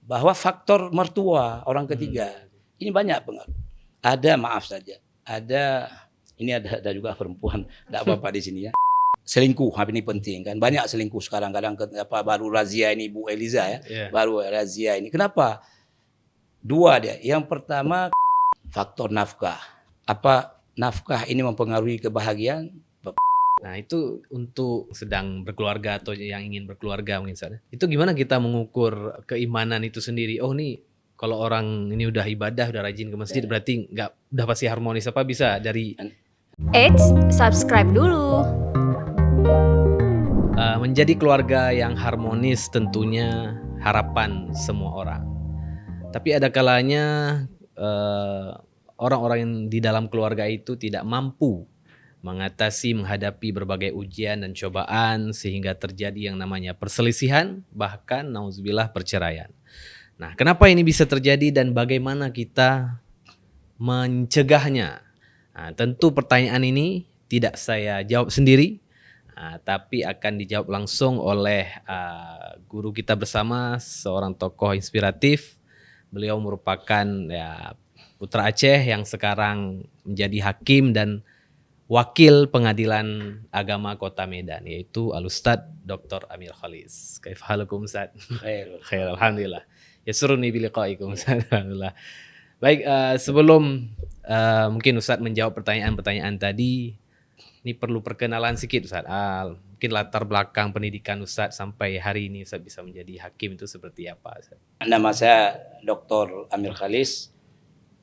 bahwa faktor mertua orang ketiga ini banyak pengaruh. Ada, maaf saja, ada juga perempuan, enggak apa-apa di sini ya. Selingkuh, ini penting kan. Banyak selingkuh sekarang, kadang baru razia ini Bu Eliza ya. Baru razia ini. Kenapa? Dua dia. Yang pertama faktor nafkah. Apa nafkah ini mempengaruhi kebahagiaan? Nah, itu untuk sedang berkeluarga atau yang ingin berkeluarga mungkin saja. Itu gimana kita mengukur keimanan itu sendiri? Oh, nih kalau orang ini udah ibadah, udah rajin ke masjid, berarti udah pasti harmonis. Apa bisa dari Eits, subscribe dulu. Menjadi keluarga yang harmonis tentunya harapan semua orang. Tapi ada kalanya orang-orang yang di dalam keluarga itu tidak mampu menghadapi berbagai ujian dan cobaan sehingga terjadi yang namanya perselisihan, bahkan nauzubillah perceraian. Nah, kenapa ini bisa terjadi dan bagaimana kita mencegahnya? Nah, tentu pertanyaan ini tidak saya jawab sendiri, tapi akan dijawab langsung oleh guru kita bersama, seorang tokoh inspiratif. Beliau merupakan putra Aceh yang sekarang menjadi hakim dan Wakil Pengadilan Agama Kota Medan, yaitu Al-Ustadz Dr. Amir Khalis. Kaif halukum Ustadz? Khair, alhamdulillah. Yasuruni biliqaikum Ustadz. Alhamdulillah. Baik, sebelum mungkin Ustadz menjawab pertanyaan-pertanyaan tadi, ini perlu perkenalan sedikit Ustadz. Mungkin latar belakang pendidikan Ustadz sampai hari ini Ustadz bisa menjadi hakim itu seperti apa Ustadz? Nama saya Dr. Amir Khalis,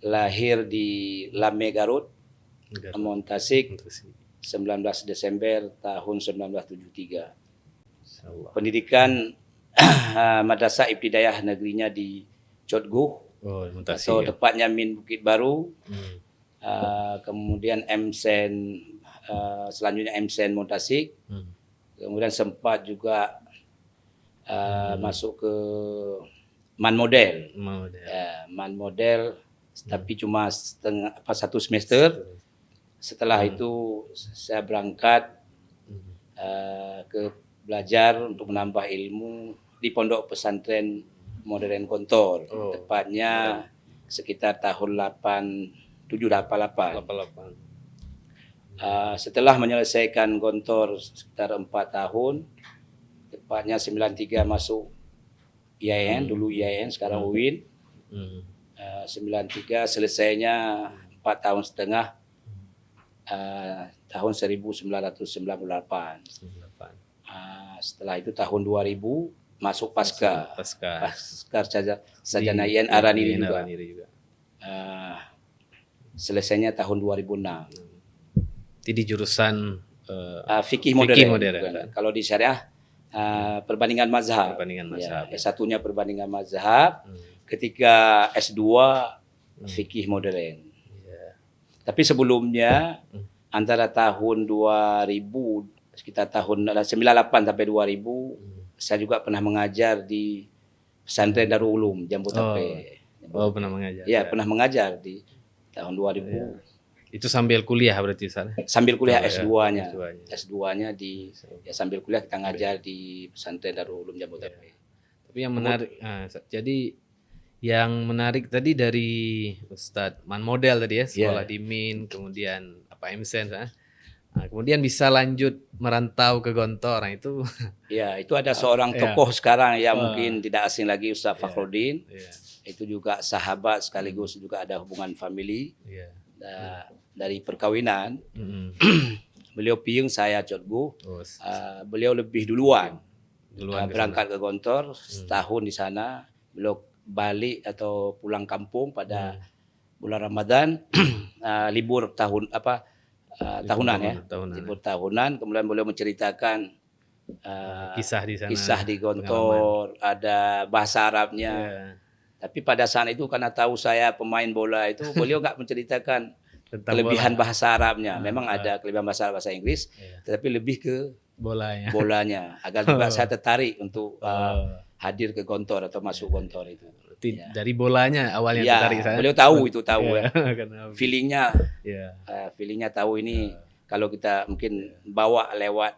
lahir di Lame Garut, Amon Tasik, 19 Desember tahun 1973. Pendidikan Madrasah Ibtidaiyah negerinya di Cotguh, atau tepatnya Min Bukit Baru. Kemudian MSen, selanjutnya MSen Montasik. Kemudian sempat juga masuk ke Man Model. Man Model, tapi cuma satu semester. Setelah itu saya berangkat ke belajar untuk menambah ilmu di Pondok Pesantren Modern Gontor, tepatnya sekitar tahun 87-88. Setelah menyelesaikan Gontor sekitar 4 tahun, tepatnya 93 masuk IAIN, dulu IAIN, sekarang UIN. 93 selesainya 4 tahun setengah, tahun 1998. Setelah itu tahun 2000 masuk pasca sarjana IAIN Araniri juga. Selesainya tahun 2006. Jadi jurusan fikih modern. Kalau di syariah perbandingan mazhab. S1-nya perbandingan mazhab. Ketika S2 fikih modern. Tapi sebelumnya antara tahun 2000, sekitar tahun 98 sampai 2000, saya juga pernah mengajar di Pesantren Darul Ulum Jambu Tape. Pernah mengajar? Ya, pernah mengajar di tahun 2000. Itu sambil kuliah berarti Ustaz? Sambil kuliah S2-nya. S2-nya sambil kuliah kita ngajar di Pesantren Darul Ulum Jambu Tape. Tapi yang menarik, jadi yang menarik tadi dari Ustadz Man Model tadi ya, sekolah di Min, kemudian MSen, kemudian bisa lanjut merantau ke Gontor. Nah itu itu ada seorang tokoh sekarang yang mungkin tidak asing lagi, Ustadz Fakhruddin. Itu juga sahabat sekaligus juga ada hubungan famili dari perkawinan. Beliau piung, saya Cotguh. Beliau lebih duluan berangkat ke Gontor, setahun di sana. Beliau balik atau pulang kampung pada bulan Ramadan, libur tahunan ya. Libur tahunan, kemudian beliau menceritakan kisah di sana. Kisah di Gontor, ada bahasa Arabnya. Tapi pada saat itu karena tahu saya pemain bola itu, beliau enggak menceritakan kelebihan bahasa Arabnya. Memang ada kelebihan bahasa Inggris, tetapi lebih ke bolanya. Agar juga saya tertarik untuk hadir ke Gontor atau masuk Gontor itu. Dari bolanya awalnya tertarik saya. Beliau tahu ya. Feelingnya tahu ini kalau kita mungkin bawa lewat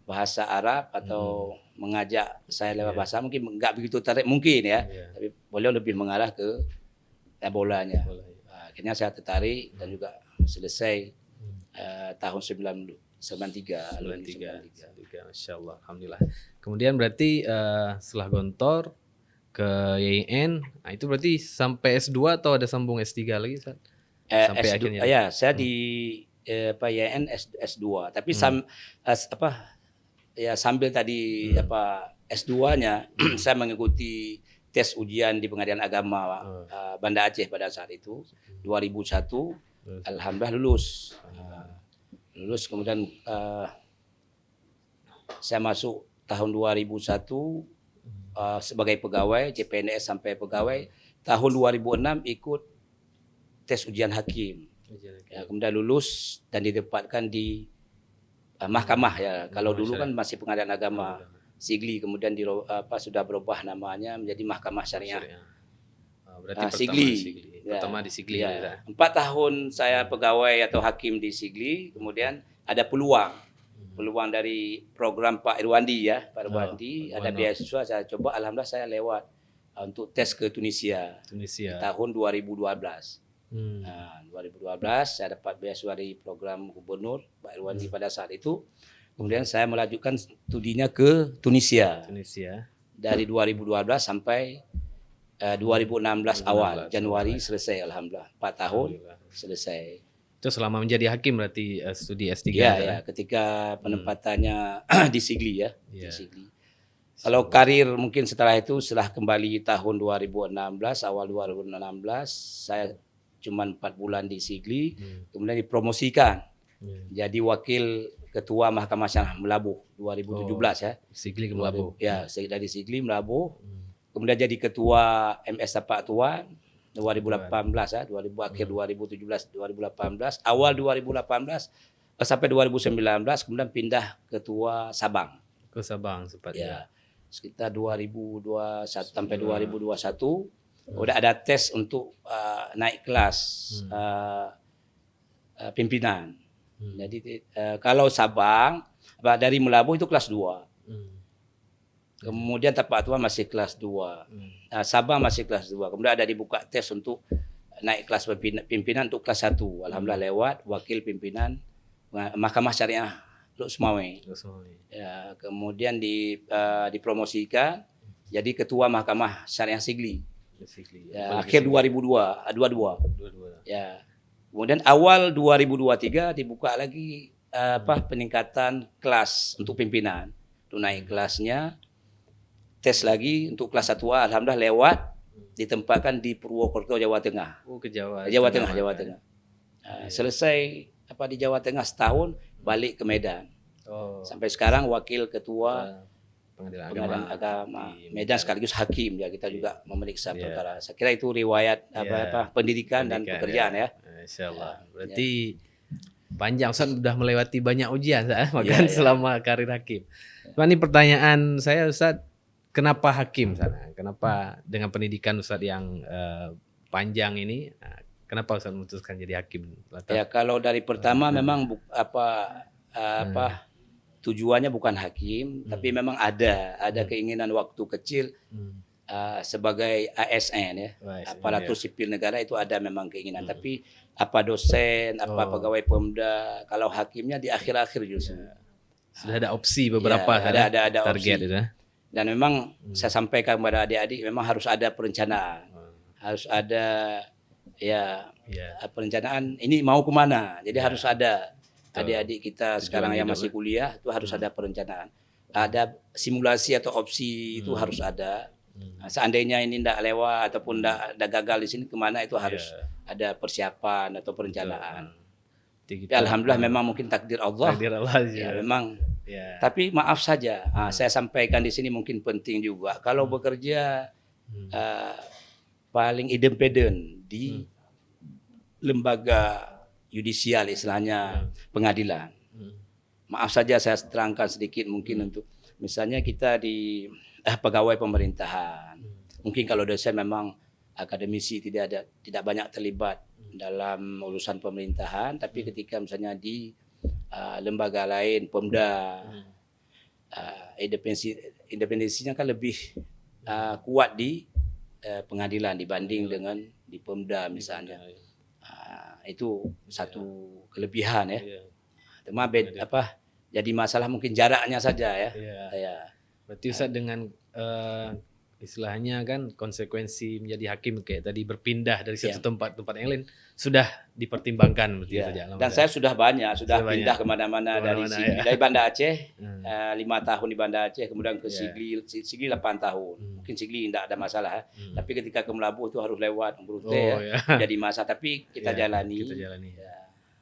bahasa Arab atau mengajak saya lewat bahasa mungkin nggak begitu tertarik mungkin ya. Tapi beliau lebih mengarah ke bolanya. Akhirnya saya tertarik dan juga selesai tahun 93. Masya Allah, alhamdulillah. Kemudian berarti setelah Gontor ke YIN, nah itu berarti sampai S2 atau ada sambung S3 lagi Ustaz? Sampai S2, akhirnya. ya saya di YIN S2 tapi sambil tadi S2-nya saya mengikuti tes ujian di Pengadilan Agama Banda Aceh pada saat itu 2001. Alhamdulillah lulus. Kemudian saya masuk tahun 2001 sebagai pegawai CPNS sampai pegawai. Tahun 2006 ikut tes ujian hakim. Ya, kemudian lulus dan ditempatkan di mahkamah ya. Kalau dulu kan masih Pengadilan Agama Sigli, kemudian sudah berubah namanya menjadi Mahkamah Syariah. Berarti Sigli. Pertama di Sigli. Ya. 4 tahun saya pegawai atau hakim di Sigli, kemudian ada peluang dari program Pak Irwandi ya, Pak Irwandi ada beasiswa, saya coba, alhamdulillah saya lewat untuk tes ke Tunisia. Di tahun 2012. 2012 saya dapat beasiswa dari program gubernur Pak Irwandi pada saat itu. Kemudian saya melanjutkan studinya ke Tunisia. Dari 2012 sampai 2016 awal Januari selesai, alhamdulillah 4 tahun selesai. Itu selama menjadi hakim berarti studi S3 ya, ketika penempatannya di Sigli ya. Di Sigli. Kalau karir mungkin setelah kembali tahun 2016, awal 2016 saya cuma 4 bulan di Sigli, kemudian dipromosikan jadi wakil ketua Mahkamah Syariah Melabuh 2017 ya. Sigli ke Melabuh. Ya, dari Sigli Melabuh. Kemudian jadi ketua MS Tapak Tuan 2018 ya, akhir 2017 2018, awal 2018 sampai 2019, kemudian pindah ketua Sabang. Ke Sabang sempat ya. Sekitar 2021 sampai 2021 udah ada tes untuk naik kelas pimpinan. Jadi kalau Sabang dari Melabuh itu kelas 2. Kemudian Tapak Tuan masih kelas 2. Sabang masih kelas 2. Kemudian ada dibuka tes untuk naik kelas pimpinan untuk kelas 1. Alhamdulillah lewat wakil pimpinan Mahkamah Syariah Luk Sumawe. Ya, kemudian dipromosikan jadi ketua Mahkamah Syariah Sigli. Ya, akhir 2022. Ya. Kemudian awal 2023 dibuka lagi peningkatan kelas untuk pimpinan. Untuk naik kelasnya tes lagi untuk kelas 1A, alhamdulillah lewat, ditempatkan di Purwokerto, Jawa Tengah. Ke Jawa Tengah. Selesai di Jawa Tengah setahun, balik ke Medan. Sampai sekarang wakil ketua Pengadilan Agama Medan sekaligus hakim ya, kita juga memeriksa perkara. Saya kira itu riwayat pendidikan dan pekerjaan ya. Insyaallah. Berarti panjang, Ustaz sudah melewati banyak ujian selama karir hakim. Ini pertanyaan saya, Ustaz, kenapa hakim sana? Kenapa dengan pendidikan Ustaz yang panjang ini, kenapa Ustaz memutuskan jadi hakim? Ya, kalau dari pertama memang tujuannya bukan hakim, tapi memang ada keinginan waktu kecil sebagai ASN ya, aparatur sipil negara itu ada memang keinginan. Tapi dosen, pegawai Pemda, kalau hakimnya di akhir-akhir justru. Sudah ada opsi beberapa ada target opsi. Itu. Dan memang saya sampaikan kepada adik-adik, memang harus ada perencanaan, harus ada perencanaan. Ini mau kemana? Jadi harus ada. Adik-adik kita sekarang yang masih kuliah itu harus ada perencanaan, ada simulasi atau opsi itu harus ada. Seandainya ini tidak lewat ataupun tidak gagal di sini, kemana itu harus ada persiapan atau perencanaan. Ya, alhamdulillah memang mungkin takdir Allah. Ya, memang. Tapi maaf saja, saya sampaikan di sini mungkin penting juga. Kalau bekerja paling independen di lembaga yudisial, istilahnya pengadilan. Maaf saja saya terangkan sedikit mungkin untuk misalnya kita di pegawai pemerintahan. Mungkin kalau dosen memang akademisi tidak banyak terlibat dalam urusan pemerintahan, tapi ketika misalnya di lembaga lain, Pemda, independensinya kan lebih kuat di pengadilan dibanding dengan di Pemda misalnya. Itu satu kelebihan ya. Cuma jadi masalah mungkin jaraknya saja ya. Ya. Berarti Ustaz dengan istilahnya kan konsekuensi menjadi hakim kayak tadi berpindah dari satu tempat yang lain sudah dipertimbangkan berarti saja. Dan saya sudah pindah kemana-mana dari Banda Aceh 5 tahun di Banda Aceh, kemudian ke Sigli 8 tahun. Mungkin Sigli tidak ada masalah, tapi ketika ke Melabuh itu harus lewat Brute jadi masalah, tapi kita jalani.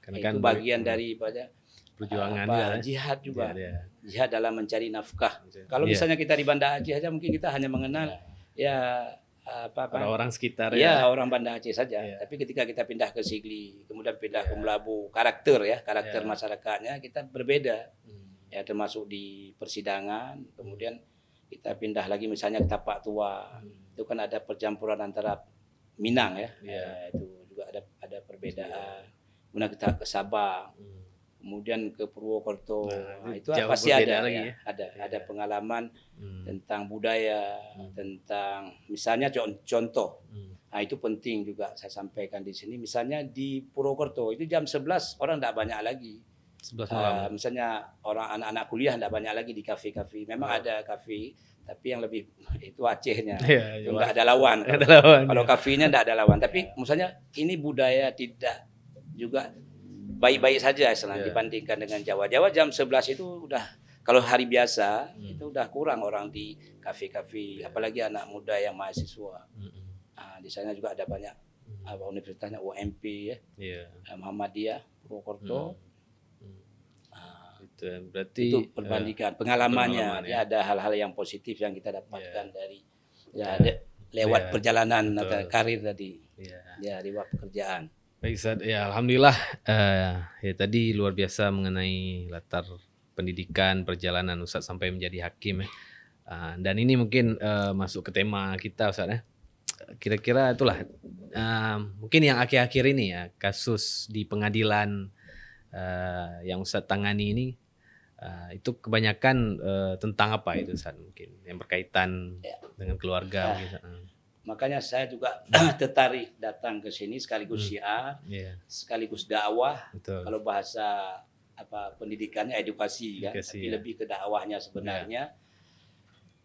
Karena itu bagian daripada perjuangan jihad juga. Jihad dalam mencari nafkah. Kalau misalnya kita di Banda Aceh saja mungkin kita hanya mengenal orang sekitar orang Banda Aceh saja. Tapi ketika kita pindah ke Sigli, kemudian pindah ke Melabuh, karakter masyarakatnya kita berbeda. Ya, termasuk di persidangan, kemudian kita pindah lagi misalnya ke Tapak Tua. Itu kan ada percampuran antara Minang itu juga ada perbedaan. Kemudian kita ke Sabang. Kemudian ke Purwokerto, itu pasti ada lagi, ada pengalaman tentang budaya, tentang misalnya contoh. Nah, itu penting juga saya sampaikan di sini. Misalnya di Purwokerto itu jam 11 orang tidak banyak lagi. 11 malam. Misalnya orang anak-anak kuliah tidak banyak lagi di kafe-kafe. Memang ada kafe, tapi yang lebih itu Acehnya. Enggak ada lawan. Kalau kafenya tidak ada lawan. Tapi misalnya ini budaya tidak juga baik-baik saja dibandingkan dengan Jawa. Jawa jam 11 itu udah, kalau hari biasa itu udah kurang orang di kafe-kafe, apalagi anak muda yang mahasiswa. Di sana juga ada banyak universitasnya UMP Muhammadiyah Purwokerto. Berarti itu perbandingan pengalamannya. Ada hal-hal yang positif yang kita dapatkan dari lewat perjalanan atau karir tadi. Lewat pekerjaan. Baik Ustaz, alhamdulillah tadi luar biasa mengenai latar pendidikan perjalanan Ustaz sampai menjadi hakim dan ini mungkin masuk ke tema kita Ustaz kira-kira itulah mungkin yang akhir-akhir ini kasus di pengadilan yang Ustaz tangani ini itu kebanyakan tentang apa itu Ustaz, mungkin yang berkaitan dengan keluarga gitu. Makanya saya juga tertarik datang ke sini sekaligus syiar, sekaligus dakwah. Kalau bahasa pendidikannya edukasi kan, tapi lebih ke dakwahnya sebenarnya.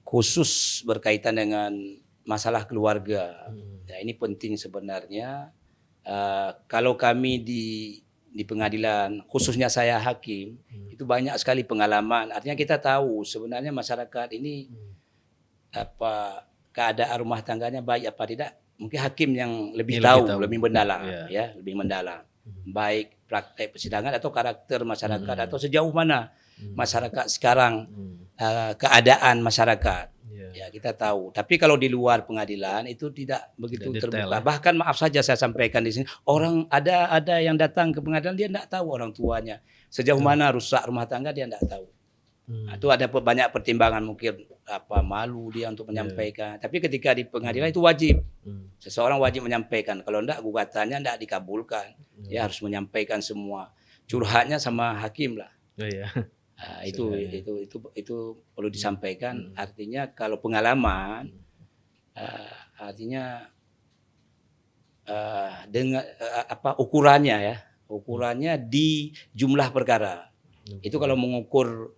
Khusus berkaitan dengan masalah keluarga. Ya, ini penting sebenarnya. Kalau kami di pengadilan, khususnya saya hakim, itu banyak sekali pengalaman. Artinya kita tahu sebenarnya masyarakat ini keadaan rumah tangganya baik apa tidak, mungkin hakim yang lebih tahu, lebih mendalam, lebih mendalam. Baik praktek persidangan atau karakter masyarakat atau sejauh mana masyarakat sekarang, keadaan masyarakat. Ya, kita tahu. Tapi kalau di luar pengadilan itu tidak begitu terbuka. Bahkan maaf saja saya sampaikan di sini, orang ada yang datang ke pengadilan dia tidak tahu orang tuanya. Sejauh mana rusak rumah tangga dia tidak tahu. Itu ada banyak pertimbangan, mungkin malu dia untuk menyampaikan. Tapi ketika di pengadilan itu wajib. Seseorang wajib menyampaikan. Kalau enggak gugatannya enggak dikabulkan. Dia harus menyampaikan semua. Curhatnya sama hakim lah. Itu perlu disampaikan. Artinya kalau pengalaman artinya dengan ukurannya di jumlah perkara. Itu kalau mengukur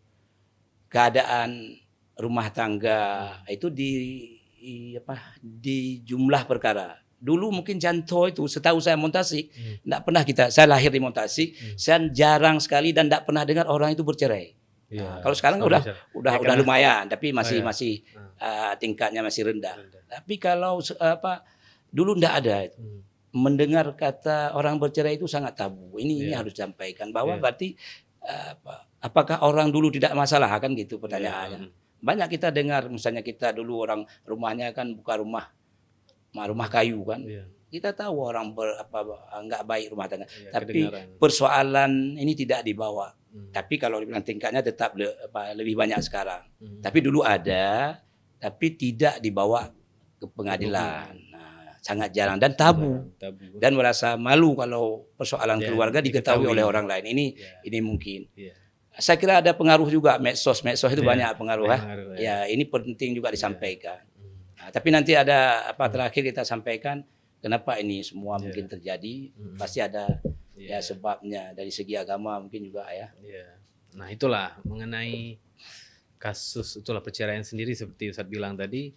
keadaan rumah tangga itu di jumlah perkara. Dulu mungkin contoh itu, setahu saya Montasik, enggak pernah saya lahir di Montasik, saya jarang sekali dan enggak pernah dengar orang itu bercerai. Kalau sekarang udah lumayan, tapi masih tingkatnya masih rendah. Tapi kalau dulu enggak ada itu. Mendengar kata orang bercerai itu sangat tabu. Ini harus disampaikan bahwa berarti apakah orang dulu tidak masalah kan gitu pertanyaannya. Banyak kita dengar misalnya kita dulu orang rumahnya kan bukan rumah kayu kan. Kita tahu orang enggak baik rumah tangga. Tapi persoalan ini tidak dibawa. Tapi kalau dibilang tingkatnya tetap lebih banyak sekarang. Tapi dulu ada, tapi tidak dibawa ke pengadilan. Sangat jarang dan tabu. Dan merasa malu kalau persoalan keluarga diketahui oleh orang lain. Ini mungkin. Saya kira ada pengaruh juga medsos itu Iya, banyak pengaruh ya. pengaruh, ya. Ya ini penting juga disampaikan. Nah, tapi nanti ada terakhir kita sampaikan kenapa ini semua mungkin terjadi. Pasti ada ya sebabnya dari segi agama mungkin juga ya. Iya. Nah itulah mengenai kasus itulah perceraian sendiri seperti Ustadz bilang tadi.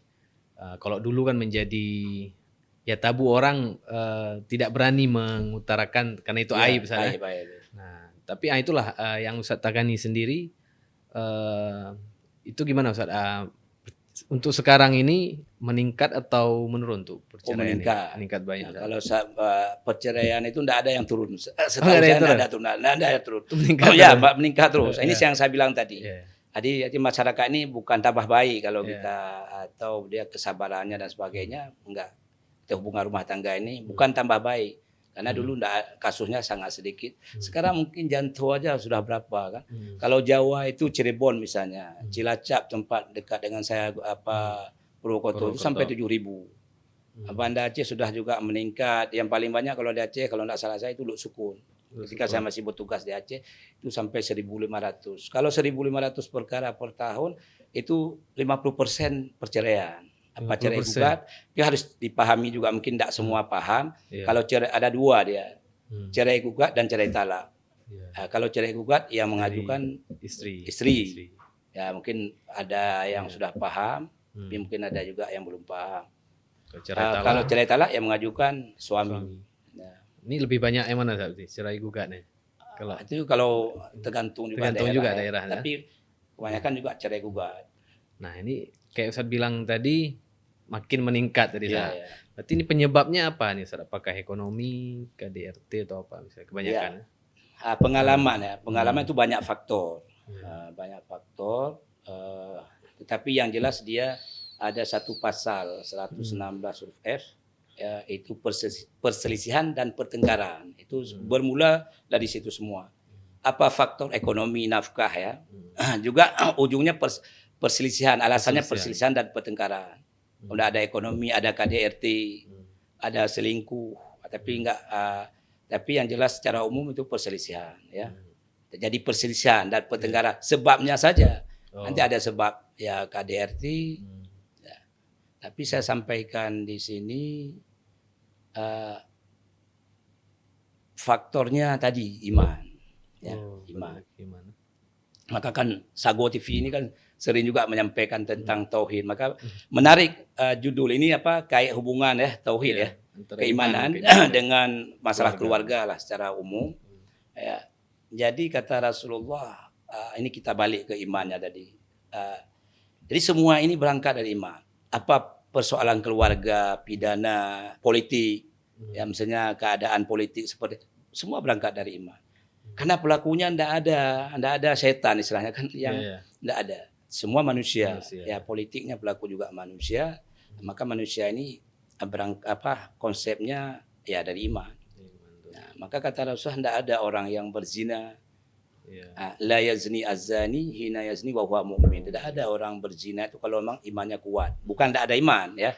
Kalau dulu kan menjadi ya tabu, orang tidak berani mengutarakan karena itu Ya, aib misalnya. aib. Nah tapi itulah yang Ustadz Tagani sendiri itu gimana Ustadz? Untuk sekarang ini meningkat atau menurun tuh perceraian ini? Meningkat banyak. Nah, kalau perceraian itu tidak ada yang turun. Setahu ada saya yang turun? tidak ada yang turun. Meningkat Oh ya, terus. meningkat terus. Ini yang saya bilang tadi. Iya. Jadi masyarakat ini bukan tambah baik kalau kita atau dia kesabarannya dan sebagainya, enggak. Hubungan rumah tangga ini bukan tambah baik. Karena dulu kasusnya sangat sedikit. Sekarang mungkin Jantung aja sudah berapa kan. Kalau Jawa itu Cirebon misalnya, Cilacap tempat dekat dengan saya Purwokerto itu sampai 7.000. Banda Aceh sudah juga meningkat. Yang paling banyak kalau di Aceh, kalau tidak salah saya itu Luk Sukun. Ketika saya masih bertugas di Aceh itu sampai 1.500. Kalau 1.500 perkara per tahun itu 50% perceraian. Apa cerai gugat, dia harus dipahami juga, mungkin tidak semua paham. Kalau cerai ada dua dia, cerai gugat dan cerai talak. Nah, kalau cerai gugat yang mengajukan istri. Ya mungkin ada yang sudah paham, tapi mungkin ada juga yang belum paham. Kalau cerai talak yang mengajukan suami. Nah, ini lebih banyak yang mana tadi cerai gugatnya? Itu kalau tergantung juga daerah. Tapi kebanyakan juga cerai gugat. Nah ini kayak Ustadz bilang tadi makin meningkat tadi Ya. Berarti ini penyebabnya apa nih Ustadz? Apakah ekonomi, KDRT atau apa misalnya kebanyakan? Pengalaman itu banyak faktor. Banyak faktor. Tetapi yang jelas dia ada satu pasal 116 huruf F, itu perselisihan dan pertengkaran. Itu bermula dari situ semua. Apa faktor ekonomi, nafkah ya. Juga ujungnya perselisihan, alasannya perselisihan dan pertengkaran. Udah ada ekonomi, ada KDRT, ada selingkuh, tapi enggak. Tapi yang jelas secara umum itu perselisihan, ya. Jadi perselisihan dan pertengkaran. Sebabnya saja. Nanti ada sebab ya KDRT. Ya. Tapi saya sampaikan di sini faktornya tadi iman, ya, iman. Maka kan Sago TV ini kan sering juga menyampaikan tentang tauhid. Maka menarik judul ini kayak hubungan ya tauhid ya, keimanan dengan masalah keluarga lah secara umum. Ya. Jadi kata Rasulullah, ini kita balik ke imannya tadi. Jadi semua ini berangkat dari iman. Apa persoalan keluarga, pidana, politik, ya misalnya keadaan politik seperti itu, semua berangkat dari iman. Karena pelakunya tidak ada setan istilahnya kan yang tidak ada. Semua manusia. Ya politiknya pelaku juga manusia. Maka manusia ini konsepnya ya dari iman. Nah, maka kata Rasulullah tidak ada orang yang berzina. La yazni azani hina yazni wa huwa mu'min. Tidak ada orang berzina itu kalau memang imannya kuat. Bukan tidak ada iman ya.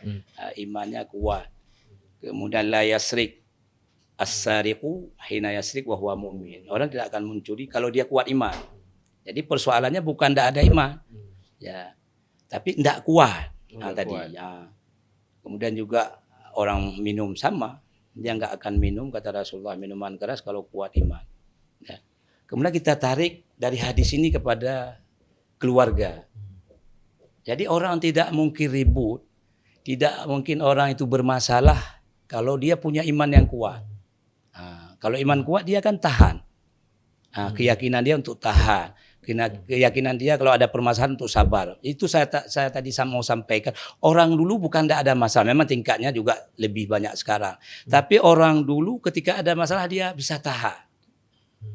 Imannya kuat. Kemudian la yasrik as-sariqu hina yasrik wa huwa mu'min. Orang tidak akan mencuri kalau dia kuat iman. Jadi persoalannya bukan tidak ada iman. Ya. Tapi tidak kuat. Tadi. Ya. Kemudian juga orang minum sama, dia enggak akan minum kata Rasulullah minuman keras kalau kuat iman. Ya. Kemudian kita tarik dari hadis ini kepada keluarga. Jadi orang tidak mungkin ribut, tidak mungkin orang itu bermasalah kalau dia punya iman yang kuat. Kalau iman kuat dia kan tahan. Keyakinan dia untuk tahan. Keyakinan dia kalau ada permasalahan untuk sabar. Itu saya tadi mau sampaikan. Orang dulu bukan tidak ada masalah. Memang tingkatnya juga lebih banyak sekarang. Tapi orang dulu ketika ada masalah dia bisa tahan.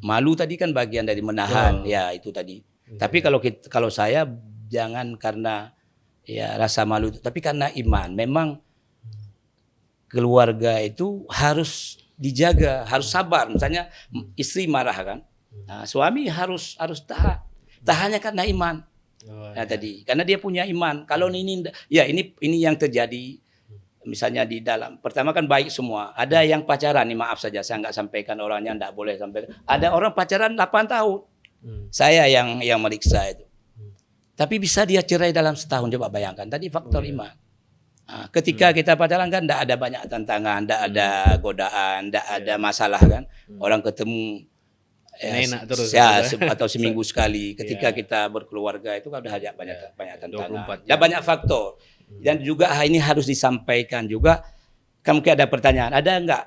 Malu tadi kan bagian dari menahan. Ya itu tadi. Tapi kalau saya jangan karena ya rasa malu. Tapi karena iman. Memang keluarga itu harus dijaga, harus sabar. Misalnya istri marah kan. Nah, suami harus tahan. Tahannya karena iman. Tadi karena dia punya iman. Kalau ini yang terjadi misalnya di dalam pertama kan baik semua. Ada yang pacaran nih maaf saja saya nggak sampaikan orangnya, nggak boleh sampaikan. Ada orang pacaran 8 tahun. Saya yang meriksa itu. Tapi bisa dia cerai dalam setahun, coba bayangkan. Tadi faktor iman. Ketika kita pacaran kan tidak ada banyak tantangan, tidak ada godaan, tidak ada masalah kan. Orang ketemu enak terus atau seminggu sekali. Ketika kita berkeluarga itu kan udah ada banyak tantangan. 24 jam. Ada banyak faktor. Dan juga ini harus disampaikan juga. Kan mungkin ada pertanyaan, ada enggak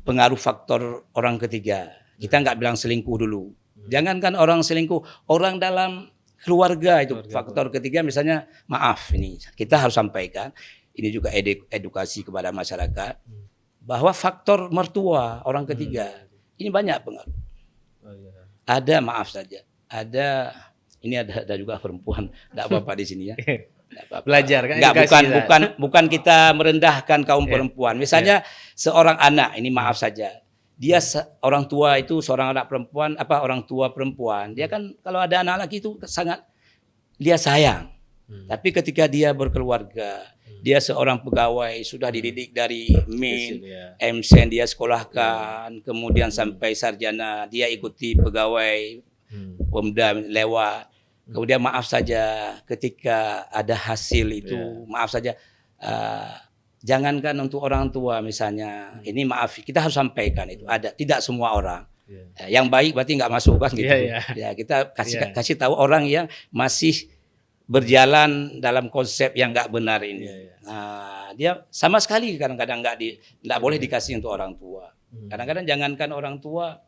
pengaruh faktor orang ketiga? Kita enggak bilang selingkuh dulu. Jangankan orang selingkuh, orang dalam keluarga itu faktor ketiga, misalnya maaf, ini kita harus sampaikan, ini juga edukasi kepada masyarakat bahwa faktor mertua orang ketiga ini banyak pengaruh. Ada, maaf saja, ini ada juga perempuan, tidak apa-apa di sini ya. Belajar kan? Bukan kita merendahkan kaum perempuan. Misalnya seorang anak, ini maaf saja, dia orang tua itu seorang anak perempuan, orang tua perempuan, dia kan kalau ada anak laki itu sangat dia sayang. Tapi ketika dia berkeluarga, dia seorang pegawai, sudah dididik dari min, MSen dia sekolahkan, kemudian sampai sarjana, dia ikuti pegawai Pemda lewat. Kemudian maaf saja ketika ada hasil itu, maaf saja, jangankan untuk orang tua misalnya, ini maaf, kita harus sampaikan itu ada, tidak semua orang. Yang baik berarti nggak masuk kan gitu. Ya kita kasih tahu orang yang masih berjalan dalam konsep yang nggak benar ini. Nah, dia sama sekali kadang-kadang nggak boleh dikasih untuk orang tua. Kadang-kadang jangankan orang tua,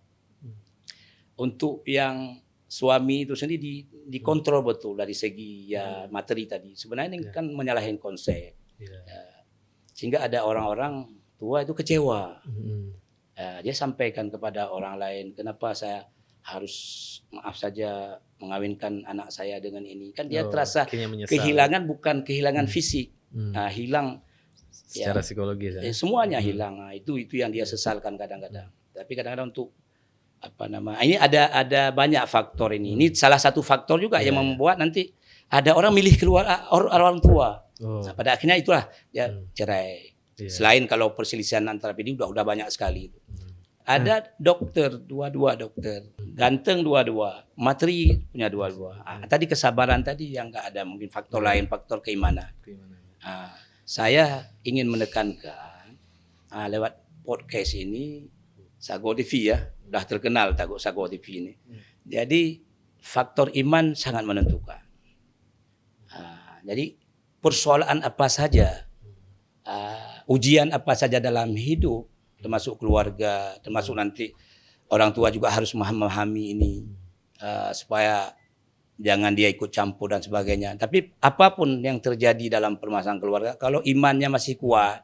untuk yang suami itu sendiri dikontrol betul dari segi materi tadi. Sebenarnya ini kan menyalahin konsep. Sehingga ada orang-orang tua itu kecewa. Dia sampaikan kepada orang lain, kenapa saya harus maaf saja mengawinkan anak saya dengan ini. Kan dia terasa kehilangan, bukan kehilangan fisik. Hilang secara psikologis. Semuanya hilang. Nah, itu yang dia sesalkan kadang-kadang. Tapi kadang-kadang untuk ini ada banyak faktor ini. Ini salah satu faktor juga yang membuat nanti ada orang milih keluar orang tua. Nah, pada akhirnya itulah dia cerai. Selain kalau perselisihan antara ini udah banyak sekali. Ada dokter, dua dokter, ganteng dua-dua, materi punya dua-dua. Tadi kesabaran tadi yang nggak ada, mungkin faktor lain, faktor keimanan. Saya ingin menekankan lewat podcast ini, Sago TV ya, udah terkenal Sago TV ini. Jadi faktor iman sangat menentukan. Jadi persoalan apa saja, ujian apa saja dalam hidup, termasuk keluarga, termasuk nanti orang tua juga harus memahami ini, supaya jangan dia ikut campur dan sebagainya. Tapi apapun yang terjadi dalam permasalahan keluarga, kalau imannya masih kuat,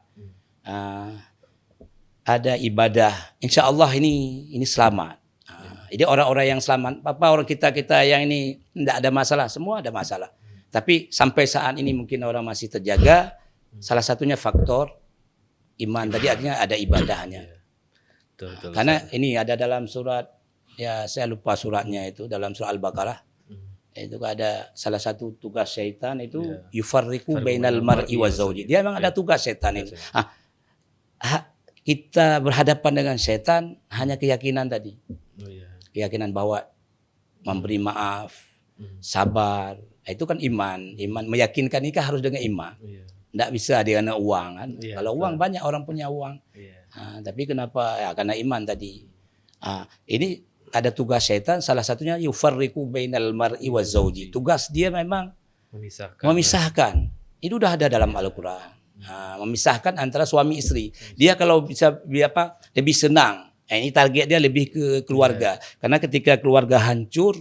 ada ibadah, insya Allah ini selamat. Jadi orang-orang yang selamat, orang kita yang ini tidak ada masalah, semua ada masalah. Tapi sampai saat ini mungkin orang masih terjaga. Salah satunya faktor iman tadi, artinya ada ibadahnya. Betul, karena ini ada dalam surat, saya lupa suratnya itu, dalam surah Al-Baqarah. Itu ada salah satu tugas syaitan itu yufarriqu bainal mar'i wa zauji. Dia memang ada tugas syaitan itu. Kita berhadapan dengan setan hanya keyakinan tadi. Keyakinan bahwa memberi maaf, sabar, itu kan iman. Iman meyakinkan ini kan harus dengan iman. Tidak bisa dengan uang kan. Kalau uang banyak orang punya uang. Tapi kenapa? Karena iman tadi. Ini ada tugas setan, salah satunya yufarriqu bainal mar'i wa zauji. Tugas dia memang memisahkan. Itu udah ada dalam Al-Qur'an. Memisahkan antara suami istri. Dia kalau bisa lebih senang. Ini target dia lebih ke keluarga. Karena ketika keluarga hancur,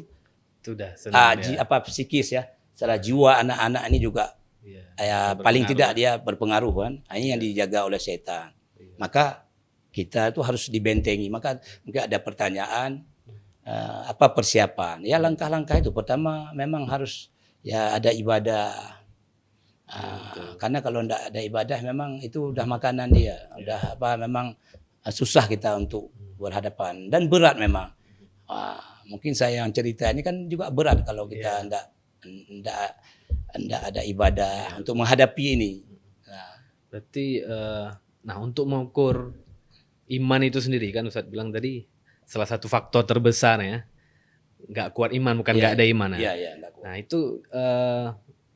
psikis ya, secara jiwa anak-anak ini juga paling tidak dia berpengaruh kan. Ini yang dijaga oleh setan. Maka kita itu harus dibentengi. Maka mungkin ada pertanyaan, apa persiapan? Ya langkah-langkah itu pertama memang harus ada ibadah. Karena kalau tidak ada ibadah memang itu udah makanan dia, memang susah kita untuk berhadapan dan berat memang. Mungkin saya yang cerita ini kan juga berat kalau kita tidak ada ibadah untuk menghadapi ini. Berarti untuk mengukur iman itu sendiri kan Ustadz bilang tadi salah satu faktor terbesar ya. nggak kuat iman, bukan nggak ada iman. Iya, iya, nggak kuat. Nah itu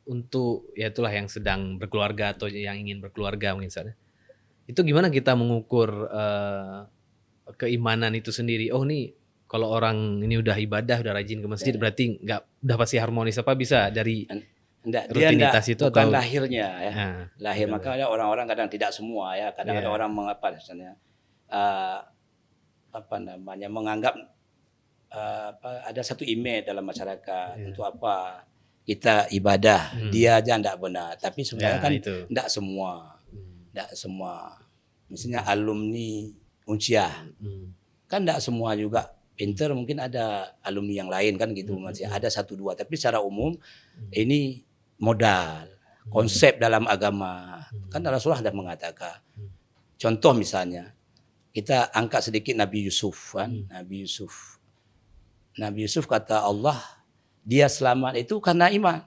untuk ya itulah yang sedang berkeluarga atau yang ingin berkeluarga mungkin saja. Itu gimana kita mengukur keimanan itu sendiri? Oh nih kalau orang ini udah ibadah, udah rajin ke masjid, berarti udah pasti harmonis. Apa bisa dari rutinitas itu bukan atau lahirnya ya. Lahir, bukan. makanya orang-orang kadang tidak semua ya. Kadang ada orang mengapa misalnya menganggap ada satu image dalam masyarakat untuk apa kita ibadah, dia aja tidak benar. Tapi sebenarnya kan tidak semua. Tidak semua. Misalnya alumni Unciah. Kan tidak semua juga pinter, mungkin ada alumni yang lain kan gitu. Masih ada satu dua. Tapi secara umum ini modal, konsep dalam agama. Kan Rasulullah sudah mengatakan. Contoh misalnya, kita angkat sedikit Nabi Yusuf kan. Nabi Yusuf kata Allah, dia selamat itu karena iman.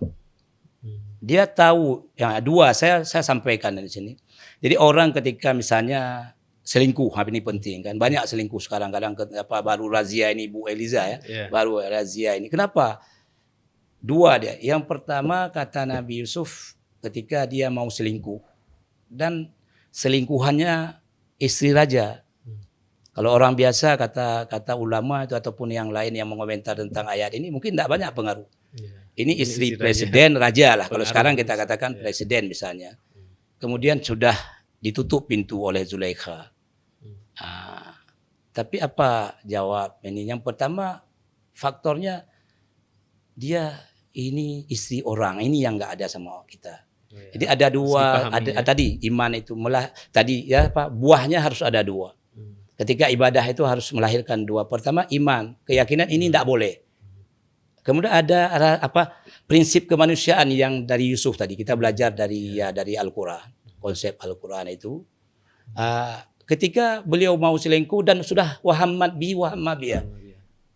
Dia tahu yang dua, saya sampaikan di sini. Jadi orang ketika misalnya selingkuh, ini penting kan. Banyak selingkuh sekarang, kadang baru razia ini Bu Eliza ya. Baru razia ini. Kenapa? Dua dia. Yang pertama kata Nabi Yusuf ketika dia mau selingkuh dan selingkuhannya istri raja. Kalau orang biasa kata ulama itu ataupun yang lain yang mengomentar tentang ayat ini mungkin tidak banyak pengaruh. Ini istri presiden raja lah. Kalau sekarang kita katakan presiden misalnya. Kemudian sudah ditutup pintu oleh Zulaikha. Tapi apa jawab ini? Yang pertama faktornya dia ini istri orang, ini yang nggak ada sama kita. Jadi ada dua, tadi iman itu tadi ya buahnya harus ada dua. Ketika ibadah itu harus melahirkan dua. Pertama iman, keyakinan ini tidak boleh. Kemudian ada prinsip kemanusiaan yang dari Yusuf tadi kita belajar dari Al-Quran, konsep Al-Quran itu. Ketika beliau mau selingkuh dan sudah wahammat biya.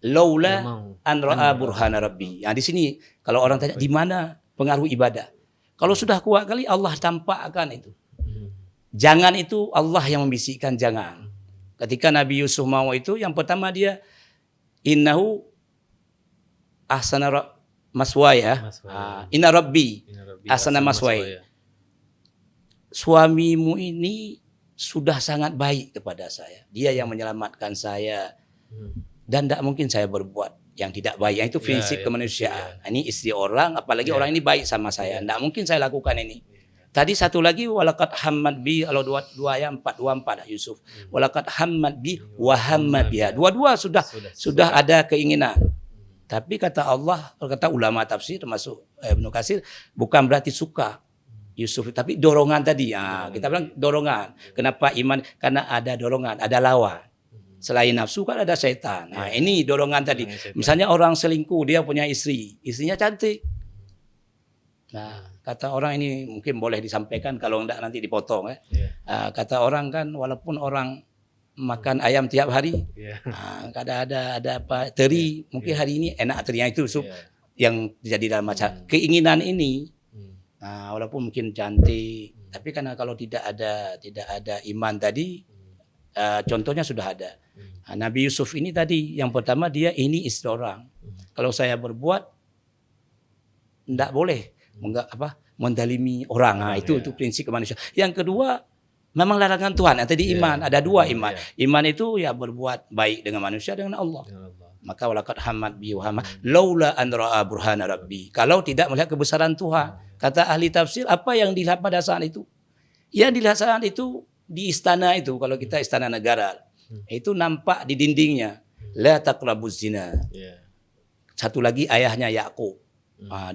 Laula an ra'a burhana rabbi. Di sini kalau orang tanya di mana pengaruh ibadah. Kalau sudah kuat kali Allah tampakkan itu. Jangan itu Allah yang membisikkan jangan. Ketika Nabi Yusuf mau itu yang pertama dia innahu ahsana maswaya. Inna rabbi ahsana maswaya. Suamimu ini sudah sangat baik kepada saya. Dia yang menyelamatkan saya. Dan tidak mungkin saya berbuat yang tidak baik. Itu prinsip kemanusiaan. Ini istri orang, apalagi orang ini baik sama saya. Tidak mungkin saya lakukan ini. Tadi satu lagi walaqad hammat bi, kalau dua ayat 24 Yusuf. Walaqad hammat bi wa hammat biha. Dua-dua sudah ada keinginan. Tapi kata Allah, kata ulama tafsir termasuk Ibnu Katsir, bukan berarti suka Yusuf, tapi dorongan tadi. Kita bilang dorongan. Kenapa iman? Karena ada dorongan, ada lawan. Selain nafsu kan ada setan. Ini dorongan tadi. Misalnya orang selingkuh, dia punya istri, istrinya cantik. Kata orang ini mungkin boleh disampaikan, kalau enggak nanti dipotong ya. Kata orang kan walaupun orang makan ayam tiap hari, kadang ada teri, mungkin hari ini enak terinya itu yang terjadi dalam masyarakat. Keinginan ini, walaupun mungkin cantik, tapi karena kalau tidak ada iman tadi, contohnya sudah ada. Nabi Yusuf ini tadi yang pertama dia ini istri orang. Kalau saya berbuat tidak boleh mendalimi orang. Itu prinsip manusia. Yang kedua memang larangan Tuhan. Tadi iman, ada dua iman. Iman itu ya berbuat baik dengan manusia, dengan Allah. Maka walaqad hammat bi wa hamma laula an ra'a burhana rabbi. Kalau tidak melihat kebesaran Tuhan. Kata ahli tafsir, apa yang dilihat pada saat itu? Yang dilihat saat itu di istana itu, kalau kita istana negara, itu nampak di dindingnya la taqrabuz zina. Satu lagi ayahnya Yakub.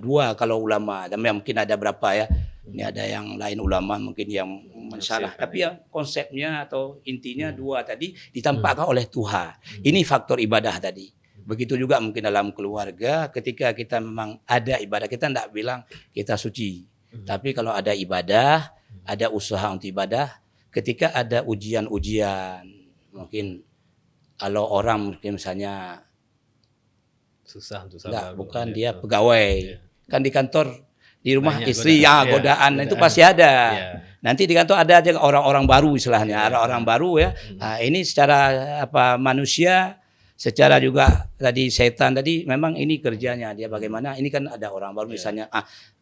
Dua kalau ulama, dan mungkin ada berapa ya. Ini ada yang lain ulama mungkin yang mensyarah, tapi yang konsepnya atau intinya dua tadi ditampakkan oleh Tuhan. Ini faktor ibadah tadi. Begitu juga mungkin dalam keluarga, ketika kita memang ada ibadah, kita tidak bilang kita suci. Tapi kalau ada ibadah, ada usaha untuk ibadah, ketika ada ujian-ujian, mungkin kalau orang mungkin misalnya susah untuk sabar. Bukan dia pegawai. Kan di kantor, di rumah banyak istri godaan itu pasti ada. Nanti di kantor ada aja orang-orang baru istilahnya, orang-orang baru ya. Ini secara manusia secara juga tadi setan tadi memang ini kerjanya dia bagaimana ini kan ada orang baru misalnya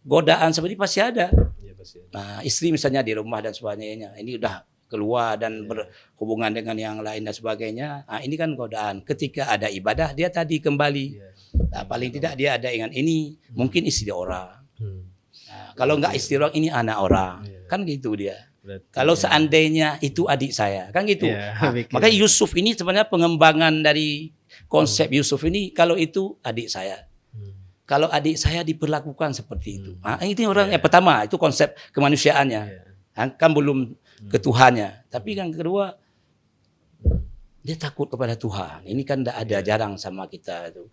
godaan seperti pasti ada. Nah, istri misalnya di rumah dan sebagainya ini udah keluar dan berhubungan dengan yang lain dan sebagainya. Nah, ini kan godaan. Ketika ada ibadah dia tadi kembali. Nah, paling tidak dia ada ingat ini mungkin istri orang. Nah, kalau enggak istri orang ini anak orang. Kan gitu dia. Kalau seandainya itu adik saya, kan gitu. Makanya Yusuf ini sebenarnya pengembangan dari konsep Yusuf ini, kalau itu adik saya. Kalau adik saya diperlakukan seperti itu. Nah, ini orang yang pertama, itu konsep kemanusiaannya. Kan belum ke Tuhannya. Tapi yang kedua, dia takut kepada Tuhan. Ini kan tidak ada jarang sama kita itu.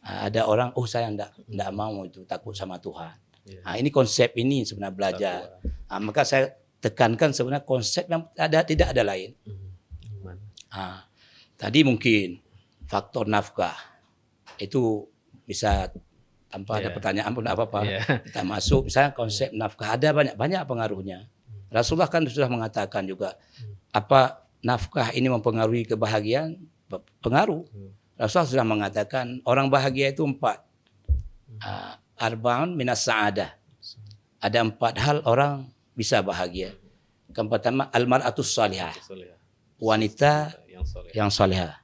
Ada orang, saya enggak mau itu, takut sama Tuhan. Nah, ini konsep ini sebenarnya belajar. Nah, maka saya tekankan sebenarnya konsep yang tidak ada lain. Tadi mungkin faktor nafkah itu bisa tanpa ada pertanyaan pun apa-apa. Kita masuk misalnya konsep nafkah ada banyak pengaruhnya. Rasulullah kan sudah mengatakan juga apa nafkah ini mempengaruhi kebahagiaan, pengaruh. Rasulullah sudah mengatakan orang bahagia itu 4. Arba'un minas sa'adah. Ada 4 hal orang bisa bahagia. Yang pertama almar'atus salihah. Wanita yang salihah.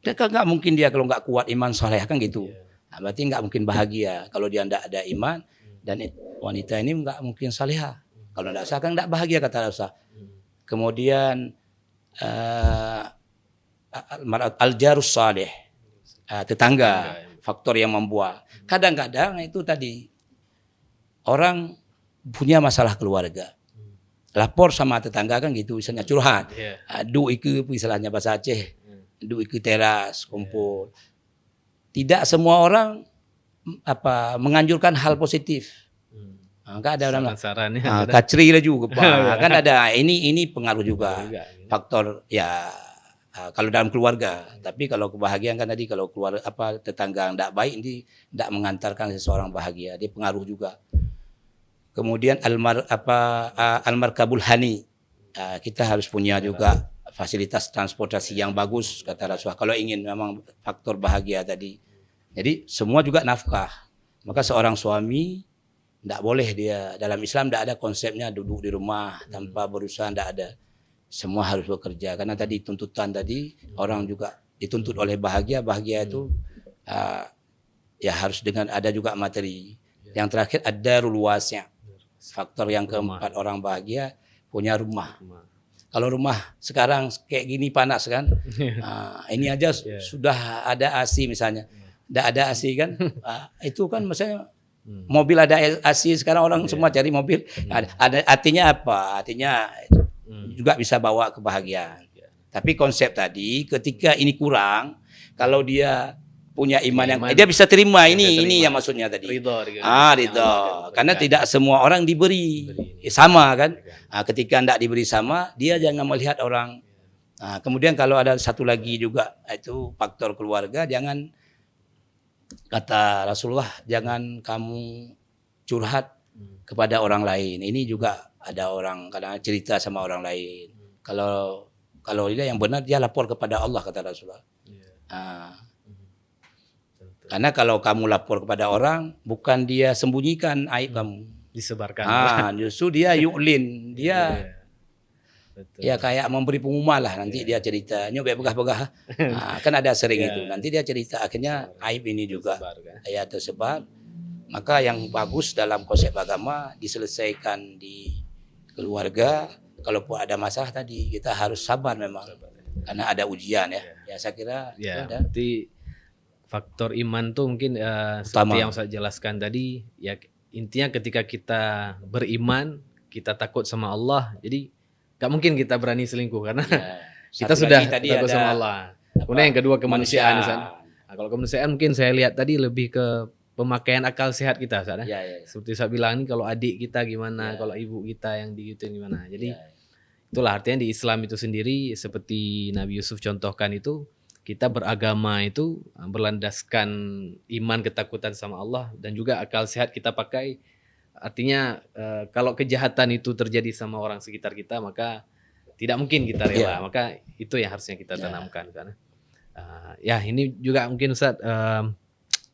Dia kan enggak mungkin dia kalau enggak kuat iman salihah kan gitu. Nah, berarti enggak mungkin bahagia kalau dia enggak ada iman dan wanita ini enggak mungkin salihah. Kalau enggak sah kan enggak bahagia kata Rasul. Kemudian al-jarus salih. Tetangga, faktor yang membuat. Kadang-kadang itu tadi orang punya masalah keluarga. Lapor sama tetangga kan gitu, misalnya curhat. Duk iku istilahnya bahasa Aceh. Duk iku teras, kumpul. Tidak semua orang menganjurkan hal positif. Kan ada orang kacri lah juga, Pak. Kan ada ini pengaruh juga. Faktor kalau dalam keluarga. Tapi kalau kebahagiaan kan tadi kalau keluarga tetangga enggak baik ini enggak mengantarkan seseorang bahagia, dia pengaruh juga. Kemudian almarkabul hani. Kita harus punya juga fasilitas transportasi yang bagus kata Rasulullah. Kalau ingin memang faktor bahagia tadi. Jadi semua juga nafkah. Maka seorang suami tidak boleh dia dalam Islam tidak ada konsepnya duduk di rumah tanpa berusaha, tidak ada. Semua harus bekerja karena tadi tuntutan tadi orang juga dituntut oleh bahagia itu harus dengan ada juga materi. Yang terakhir ad-darul wasi'. Faktor yang keempat orang bahagia punya rumah. Kalau rumah sekarang kayak gini panas kan, ini aja sudah ada AC misalnya, tidak ada AC kan, itu kan misalnya mobil ada AC sekarang orang semua cari mobil. Ada artinya apa? Artinya juga bisa bawa kebahagiaan. Tapi konsep tadi ketika ini kurang, kalau dia punya iman yang dia bisa terima ini yang maksudnya tadi. Ridho. Karena tidak semua orang diberi sama kan. Ketika tidak diberi sama, dia jangan melihat orang. Kemudian kalau ada satu lagi juga itu faktor keluarga, jangan kata Rasulullah, jangan kamu curhat kepada orang lain. Ini juga ada orang kadang cerita sama orang lain. Kalau dia yang benar dia lapor kepada Allah kata Rasulullah. Karena kalau kamu lapor kepada orang, bukan dia sembunyikan aib kamu, disebarkan. Justru dia yu'lin, dia kayak memberi pengumuman lah. Nanti dia cerita, nyobek begah-begah. Kan ada sering itu. Nanti dia cerita, akhirnya aib ini juga tersebar. Maka yang bagus dalam konsep agama diselesaikan di keluarga. Kalaupun ada masalah tadi, kita harus sabar memang, karena ada ujian ya. Saya kira itu ada. Faktor iman tuh mungkin seperti yang saya jelaskan tadi, ya intinya ketika kita beriman, kita takut sama Allah, jadi gak mungkin kita berani selingkuh karena kita sudah takut sama Allah. Kemudian yang kedua kemanusiaan. Kalau kemanusiaan mungkin saya lihat tadi lebih ke pemakaian akal sehat kita. Seperti saya bilang ini kalau adik kita gimana, kalau ibu kita yang digituin gimana. Jadi itulah artinya di Islam itu sendiri seperti Nabi Yusuf contohkan itu, kita beragama itu berlandaskan iman, ketakutan sama Allah dan juga akal sehat kita pakai. Artinya kalau kejahatan itu terjadi sama orang sekitar kita maka tidak mungkin kita rela. Maka itu yang harusnya kita tanamkan karena Ya ini juga mungkin Ustaz,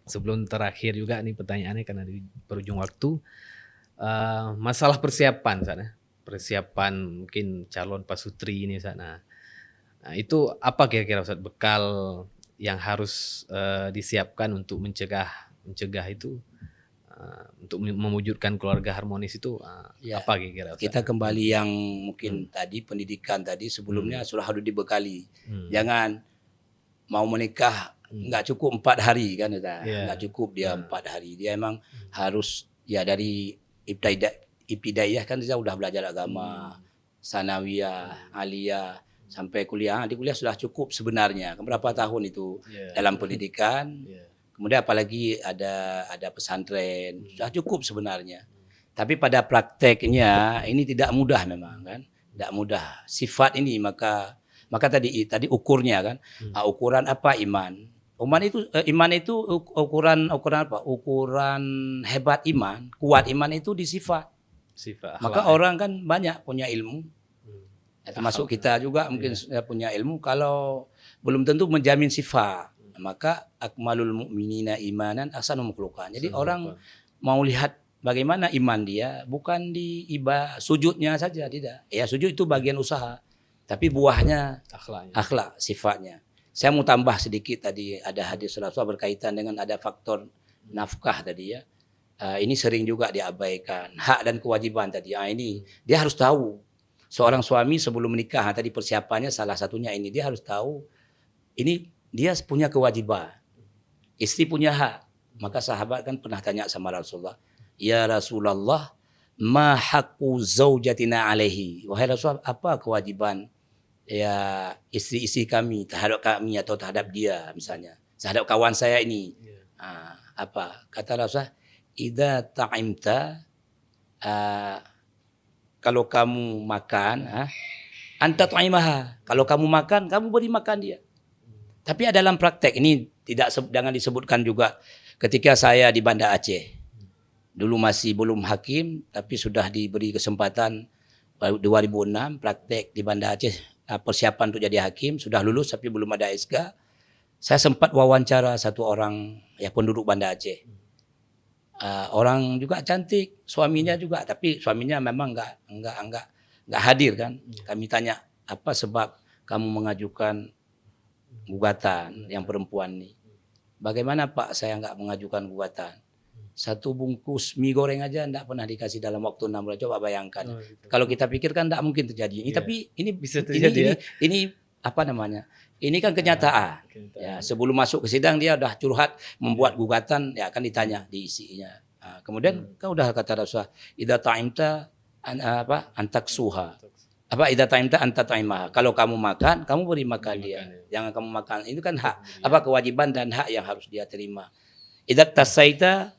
sebelum terakhir juga nih pertanyaannya karena di berujung waktu, masalah persiapan Ustaz ya. Persiapan mungkin calon pasutri ini Ustaz. Nah, itu apa kira-kira Ustaz bekal yang harus disiapkan untuk mencegah itu untuk mewujudkan keluarga harmonis itu Ya, apa kira-kira Ustaz? kita kembali yang mungkin tadi pendidikan tadi sebelumnya sudah harus dibekali. Jangan mau menikah nggak cukup 4 hari kan, nggak cukup dia 4 hari. Dia emang harus ya dari ibtidaiyah kan dia udah belajar agama, sanawiyah, aliyah sampai kuliah. Di kuliah sudah cukup sebenarnya. Berapa tahun itu dalam pendidikan. Kemudian apalagi ada pesantren, sudah cukup sebenarnya. Tapi pada prakteknya ini tidak mudah memang kan, tidak mudah. Sifat ini maka tadi ukurnya kan, ukuran apa iman. Iman itu ukuran apa? Ukuran hebat iman, kuat iman itu di sifat. Maka orang kan banyak punya ilmu, termasuk kita juga mungkin punya ilmu. Kalau belum tentu menjamin sifat. Maka akmalul mu'minina imanan ahsanul khuluqan. Jadi orang mau lihat bagaimana iman dia bukan di sujudnya saja, tidak. Ya sujud itu bagian usaha, tapi buahnya akhlak sifatnya. Saya mau tambah sedikit tadi ada hadis Rasulullah berkaitan dengan ada faktor nafkah tadi ya. Ini sering juga diabaikan, hak dan kewajiban tadi. Ini dia harus tahu. Seorang suami sebelum menikah tadi persiapannya salah satunya ini, dia harus tahu ini dia punya kewajiban, istri punya hak. Maka sahabat kan pernah tanya sama Rasulullah, ya Rasulullah, ma haqqu zaujatina alaihi. Wahai Rasulullah, apa kewajiban ya istri-istri kami terhadap kami atau terhadap dia misalnya, terhadap kawan saya ini. Apa? Kata Rasulullah, idza ta'imta, kalau kamu makan, anta tu'imaha. Kalau kamu makan, kamu beri makan dia. Tapi dalam praktek ini jangan disebutkan juga ketika saya di Banda Aceh. Dulu masih belum hakim tapi sudah diberi kesempatan 2006 praktek di Banda Aceh, persiapan untuk jadi hakim, sudah lulus tapi belum ada SK. Saya sempat wawancara satu orang ya penduduk Banda Aceh. Orang juga cantik, suaminya juga, tapi suaminya memang enggak hadir kan. Kami tanya, apa sebab kamu mengajukan gugatan yang perempuan ini? Bagaimana Pak saya enggak mengajukan gugatan? Satu bungkus mie goreng aja enggak pernah dikasih dalam waktu 6 bulan. Coba bayangkan. Kalau kita pikirkan enggak mungkin terjadi. Tapi ini bisa terjadi. Ini apa namanya? Ini kan kenyataan. Ya, sebelum masuk ke sidang dia udah curhat, membuat gugatan, ya akan ditanya diisinya. Kemudian kan udah kata Rasulullah, idza ta'imta antaksuha. Apa idza ta'imta anta ta'imah. Kalau kamu makan, kamu beri makan dia. Jangan kamu makan. Itu kan hak, kewajiban dan hak yang harus dia terima. Idza tasaita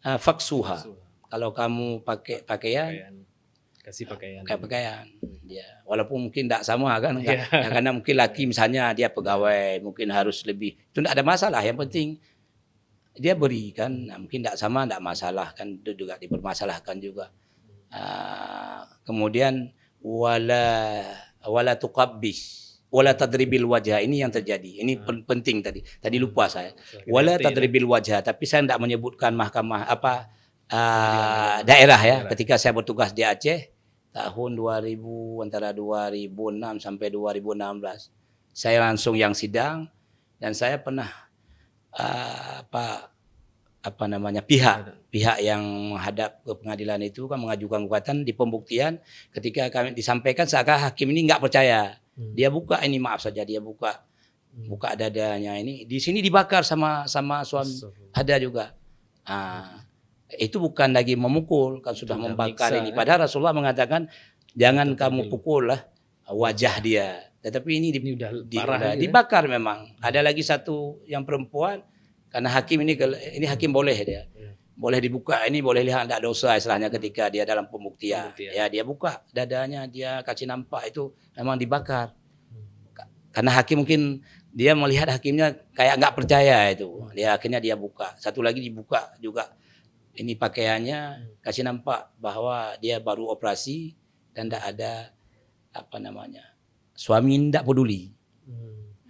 faksuha. Kalau kamu pakai pakaian, kasih pakaian. Kayak pakaian. Dia walaupun mungkin tidak sama kan, karena mungkin laki misalnya dia pegawai, mungkin harus lebih. Itu tidak ada masalah. Yang penting dia berikan. Mungkin tidak sama, tidak masalah kan, itu juga dipermasalahkan juga. Kemudian wala tuqabbis wala tadribil wajah, ini yang terjadi. Ini penting tadi. Tadi lupa saya. Wala tadribil wajah, tapi saya tidak menyebutkan mahkamah daerah ya. Ketika saya bertugas di Aceh tahun 2000, antara 2006 sampai 2016, saya langsung yang sidang dan saya pernah pihak yang menghadap ke pengadilan itu kan mengajukan gugatan di pembuktian. Ketika kami disampaikan seakan hakim ini nggak percaya. Dia buka ini, maaf saja, dia buka dadanya ini. Di sini dibakar sama suami. Ada juga. Itu bukan lagi memukul, kan sudah membakar ini. Padahal Rasulullah mengatakan jangan kamu pukul lah wajah dia. Tetapi ini dibakar memang. Ada lagi satu yang perempuan, karena hakim ini hakim boleh dia. Boleh dibuka, ini boleh lihat tidak dosa istilahnya ketika dia dalam pembuktian. Ya dia buka dadanya, dia kasih nampak, itu memang dibakar. Karena hakim mungkin dia melihat hakimnya kayak nggak percaya itu. Dia akhirnya dia buka. Satu lagi dibuka juga. Ini pakaiannya kasih nampak bahwa dia baru operasi dan tidak ada suami tidak peduli.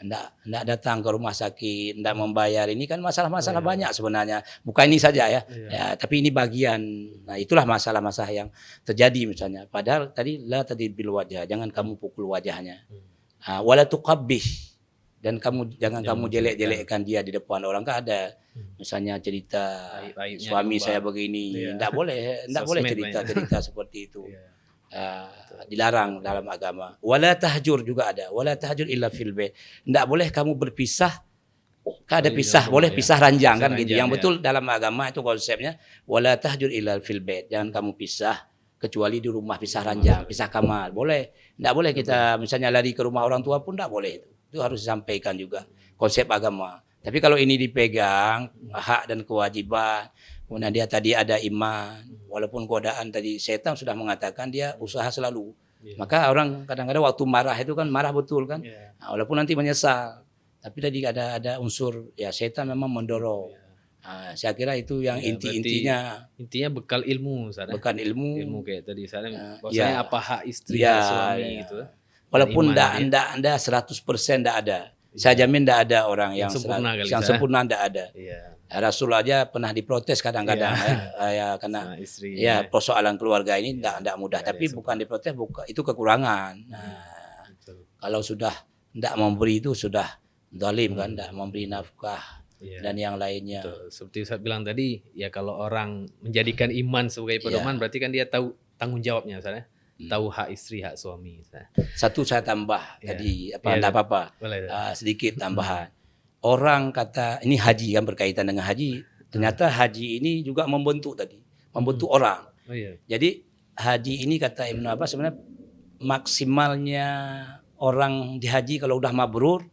Nggak datang ke rumah sakit, nggak membayar, ini kan masalah-masalah banyak sebenarnya. Bukan ini saja ya. Ya, tapi ini bagian. Nah, itulah masalah-masalah yang terjadi misalnya. Padahal tadi la tadribil wajah, jangan kamu pukul wajahnya. Wala tuqabbih, dan jangan kamu jelek-jelekkan dia di depan orang. Kan ada misalnya cerita Aib-aibnya suami diumbar. saya begini, enggak boleh Sosmed cerita-cerita seperti itu. Dilarang dalam agama. Wala tahjur juga ada. Wala tahjur illa fil bait. Enggak boleh kamu berpisah. Ada pisah, boleh pisah ranjang kan gitu. Yang betul dalam agama itu konsepnya wala tahjur illa fil bait. Jangan kamu pisah kecuali di rumah, pisah ranjang, pisah kamar. Boleh. Enggak boleh kita misalnya lari ke rumah orang tua pun enggak boleh itu. Itu harus disampaikan juga konsep agama. Tapi kalau ini dipegang hak dan kewajiban, kemudian dia tadi ada iman, walaupun godaan tadi setan sudah mengatakan dia usaha selalu. Maka orang kadang-kadang waktu marah itu kan marah betul kan, nah, walaupun nanti menyesal. Tapi tadi ada unsur ya setan memang mendorong. Nah, saya kira itu yang intinya bekal ilmu, Ustaz. bukan ilmu. Kayak tadi saya bahwasanya apa hak istri hak suami gitu. Walaupun anda 100% enggak ada. Saya jamin enggak ada orang yang sempurna kali, yang sempurna enggak ada. Iya. Rasul aja pernah diprotes kadang-kadang ya karena Istri, ya persoalan keluarga ini enggak mudah, tapi bukan diprotes, itu kekurangan. Nah, kalau sudah enggak memberi itu sudah zalim kan, enggak memberi nafkah dan yang lainnya. Betul. Seperti Ustaz bilang tadi, ya kalau orang menjadikan iman sebagai pedoman berarti kan dia tahu tanggung jawabnya, Ustaz ya. Tahu hak istri, hak suami. Satu saya tambah tadi enggak apa-apa. Sedikit tambahan. Orang kata ini haji kan, berkaitan dengan haji. Ternyata haji ini juga membentuk orang. Jadi haji ini kata Ibnu Abbas sebenarnya maksimalnya orang di haji kalau udah mabrur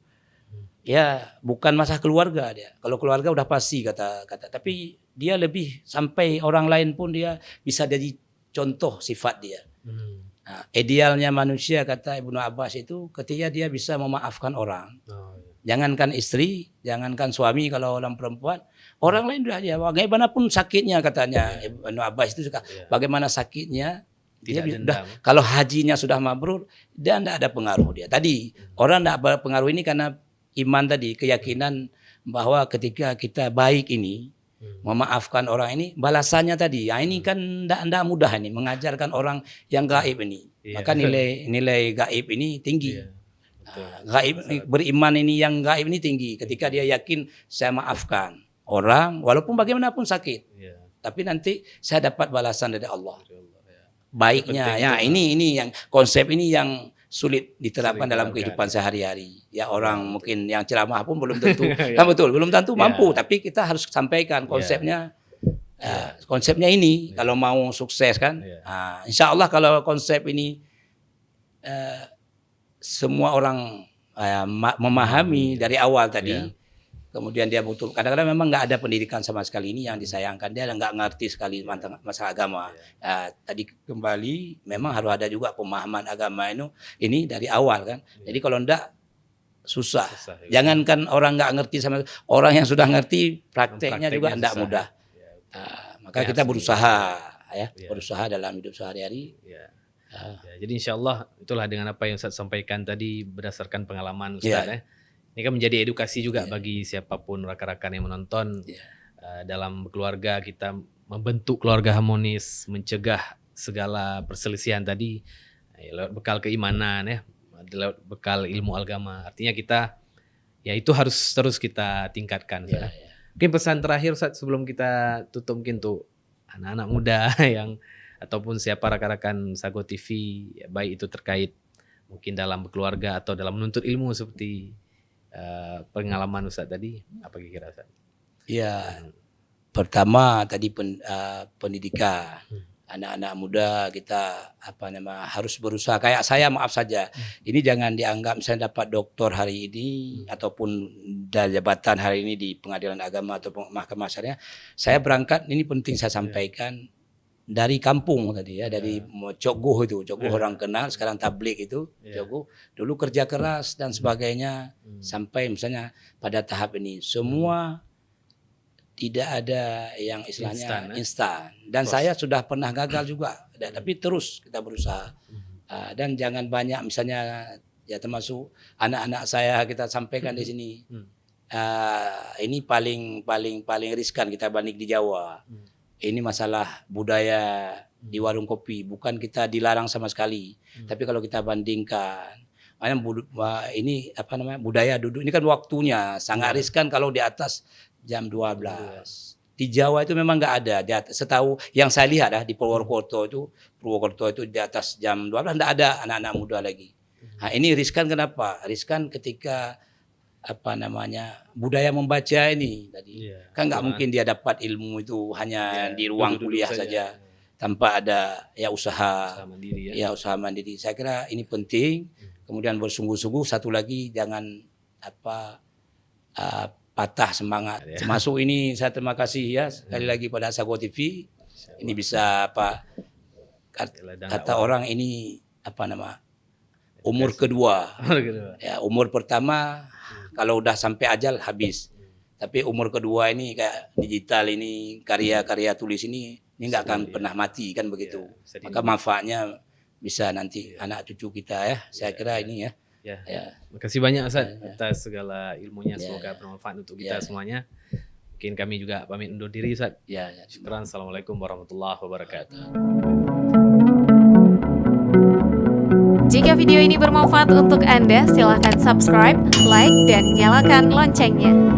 ya bukan masalah keluarga dia. Kalau keluarga udah pasti kata tapi dia lebih sampai orang lain pun dia bisa jadi contoh sifat dia. Nah, idealnya manusia kata Ibnu Abbas itu ketika dia bisa memaafkan orang. Jangankan istri, jangankan suami, kalau orang perempuan, orang lain sudah dia bagaimanapun sakitnya katanya Ibnu Abbas itu suka. Bagaimana sakitnya dia kalau hajinya sudah mabrur dia tidak ada pengaruh dia. Tadi orang tidak berpengaruh ini karena iman tadi, keyakinan bahwa ketika kita baik ini memaafkan orang ini balasannya tadi. Ya ini kan tidak mudah ini mengajarkan orang yang gaib ini. Maka nilai gaib ini tinggi. Gaib beriman ini yang gaib ini tinggi ketika dia yakin saya maafkan orang walaupun bagaimanapun sakit. Tapi nanti saya dapat balasan dari Allah. Baiknya ya ini yang konsep ini yang sulit diterapkan dalam kehidupan sehari-hari. Ya orang mungkin yang ceramah pun belum tentu kan betul, belum tentu mampu, tapi kita harus sampaikan konsepnya. Konsepnya ini kalau mau sukses kan. Insya Allah kalau konsep ini semua orang memahami dari awal tadi. Kemudian dia butuh, kadang-kadang memang nggak ada pendidikan sama sekali, ini yang disayangkan, dia nggak ngerti sekali masalah agama. Tadi kembali memang harus ada juga pemahaman agama ini dari awal kan. Jadi kalau enggak susah. Jangankan orang nggak ngerti sama orang yang sudah ngerti prakteknya juga enggak mudah. Maka kita berusaha berusaha dalam hidup sehari-hari. Jadi insya Allah itulah dengan apa yang Ustaz sampaikan tadi berdasarkan pengalaman Ustaz Ini kan menjadi edukasi juga bagi siapapun rekan-rekan yang menonton. Dalam keluarga kita membentuk keluarga harmonis, mencegah segala perselisihan tadi lewat bekal keimanan lewat bekal ilmu agama. Artinya kita itu harus terus kita tingkatkan. Mungkin pesan terakhir Ustaz sebelum kita tutup, mungkin tuh anak-anak muda yang ataupun siapa rekan-rekan Sago TV, baik itu terkait mungkin dalam keluarga atau dalam menuntut ilmu seperti pengalaman Ustaz tadi, apa kira-kira Ustaz? Ya, pertama tadi pendidikan. Anak-anak muda kita harus berusaha. Kayak saya, maaf saja, ini jangan dianggap saya dapat doktor hari ini ataupun dari jabatan hari ini di pengadilan agama atau mahkamah syariah. Saya berangkat, ini penting saya sampaikan, dari kampung tadi dari Cokguh itu, Cokguh orang kenal, sekarang tablik itu, Cokguh. Dulu kerja keras dan sebagainya sampai misalnya pada tahap ini semua tidak ada yang istilahnya instan. Dan saya sudah pernah gagal juga, tapi terus kita berusaha. Dan jangan banyak misalnya ya termasuk anak-anak saya kita sampaikan di sini. Ini paling riskan kita banding di Jawa. Ini masalah budaya di warung kopi, bukan kita dilarang sama sekali. Tapi kalau kita bandingkan, ini budaya duduk ini kan waktunya sangat riskan kalau di atas jam 12. Di Jawa itu memang nggak ada. Setahu yang saya lihat di Purwokerto itu di atas jam 12 nggak ada anak-anak muda lagi. Nah, ini riskan kenapa? Riskan ketika budaya membaca ini tadi. Kan nggak mungkin dia dapat ilmu itu hanya di ruang kuliah saja tanpa ada usaha mandiri. Usaha mandiri. Saya kira ini penting. Kemudian bersungguh-sungguh, satu lagi jangan patah semangat. Termasuk ini saya terima kasih sekali lagi pada Sago TV. Ini bisa kata orang ini umur kedua. Umur pertama kalau udah sampai ajal habis. Tapi umur kedua ini kayak digital ini, karya-karya tulis ini nggak akan pernah mati kan begitu. Maka manfaatnya bisa nanti anak cucu kita Saya kira ini Terima kasih banyak Ustaz atas segala ilmunya, semoga bermanfaat untuk kita semuanya. Mungkin kami juga pamit undur diri Ustaz. Syukran. Assalamualaikum warahmatullahi wabarakatuh. Jika video ini bermanfaat untuk Anda, silakan subscribe, like, dan nyalakan loncengnya.